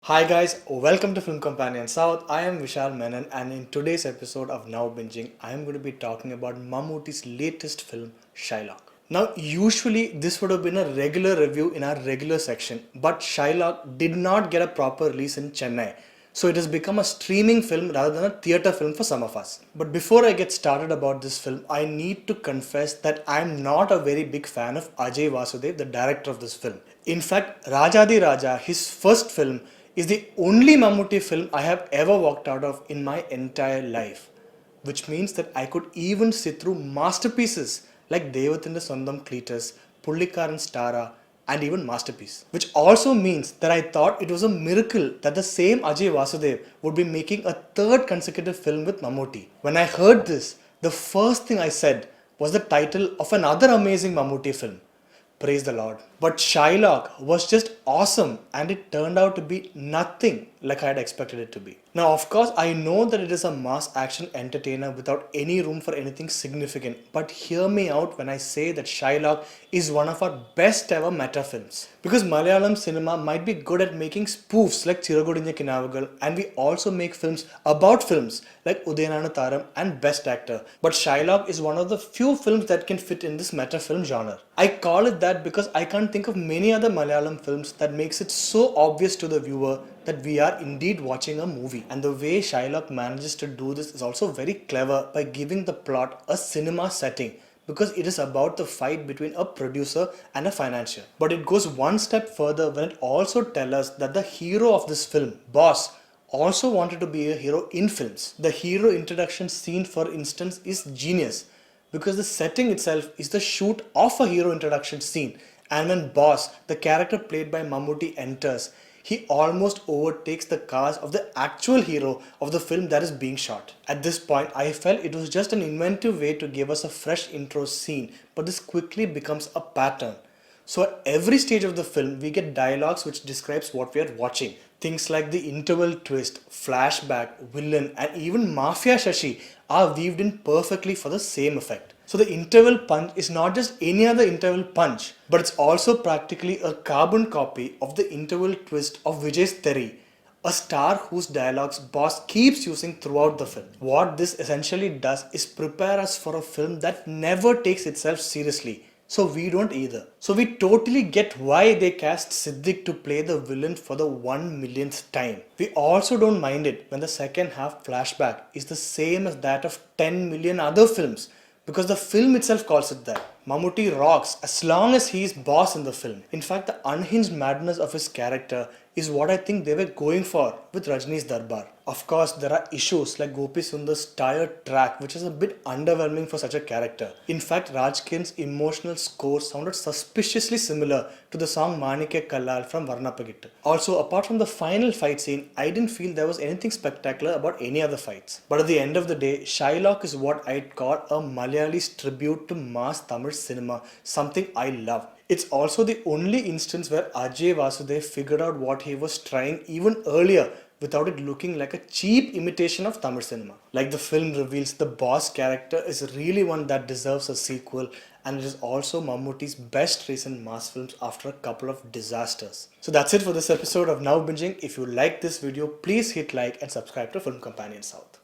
Hi guys, welcome to Film Companion South. I am Vishal Menon and in today's episode of Now Bingeing, I am going to be talking about Mammootty's latest film, Shylock. Now, usually this would have been a regular review in our regular section, but Shylock did not get a proper release in Chennai. So it has become a streaming film rather than a theatre film for some of us. But before I get started about this film, I need to confess that I am not a very big fan of Ajai Vasudev, the director of this film. In fact, Rajadhi Raja, his first film, is the only Mammootty film I have ever walked out of in my entire life. Which means that I could even sit through masterpieces like Devathinte Sondam Cletus, Pullikaran Stara, and even Masterpiece. Which also means that I thought it was a miracle that the same Ajai Vasudev would be making a third consecutive film with Mammootty. When I heard this, the first thing I said was the title of another amazing Mammootty film. Praise the Lord. But Shylock was just awesome and it turned out to be nothing like I had expected it to be. Now, of course, I know that it is a mass action entertainer without any room for anything significant, but hear me out when I say that Shylock is one of our best ever meta films. Because Malayalam cinema might be good at making spoofs like Chiragudinja Kinavagal, and we also make films about films like Udayananu Taram and Best Actor. But Shylock is one of the few films that can fit in this meta film genre. I call it that because I can't think of many other Malayalam films that makes it so obvious to the viewer that we are indeed watching a movie. And the way Shylock manages to do this is also very clever by giving the plot a cinema setting, because it is about the fight between a producer and a financier. But it goes one step further when it also tells us that the hero of this film, Boss, also wanted to be a hero in films. The hero introduction scene, for instance, is genius because the setting itself is the shoot of a hero introduction scene, and when Boss, the character played by Mammootty, enters, he almost overtakes the cars of the actual hero of the film that is being shot. At this point, I felt it was just an inventive way to give us a fresh intro scene, but this quickly becomes a pattern. So at every stage of the film, we get dialogues which describes what we are watching. Things like the interval twist, flashback, villain, and even Mafia Shashi are weaved in perfectly for the same effect. So the interval punch is not just any other interval punch, but it's also practically a carbon copy of the interval twist of Vijay's Theri, a star whose dialogues Boss keeps using throughout the film. What this essentially does is prepare us for a film that never takes itself seriously. So we don't either. So we totally get why they cast Siddiq to play the villain for the 1 millionth time. We also don't mind it when the second half flashback is the same as that of 10 million other films, because the film itself calls it that. Mammootty rocks as long as he is Boss in the film. In fact, the unhinged madness of his character is what I think they were going for with Rajni's Darbar. Of course, there are issues like Gopi Sundar's tired track, which is a bit underwhelming for such a character. In fact, Rajkiran's emotional score sounded suspiciously similar to the song Manike Kallal from Varnapagittu. Also, apart from the final fight scene, I didn't feel there was anything spectacular about any other fights. But at the end of the day, Shylock is what I'd call a Malayali's tribute to mass Tamil cinema, something I love. It's also the only instance where Ajay Vasudev figured out what he was trying even earlier without it looking like a cheap imitation of Tamil cinema. Like the film reveals, the Boss character is really one that deserves a sequel, and it is also Mammootty's best recent mass films after a couple of disasters. So that's it for this episode of Now Binging. If you like this video, please hit like and subscribe to Film Companion South.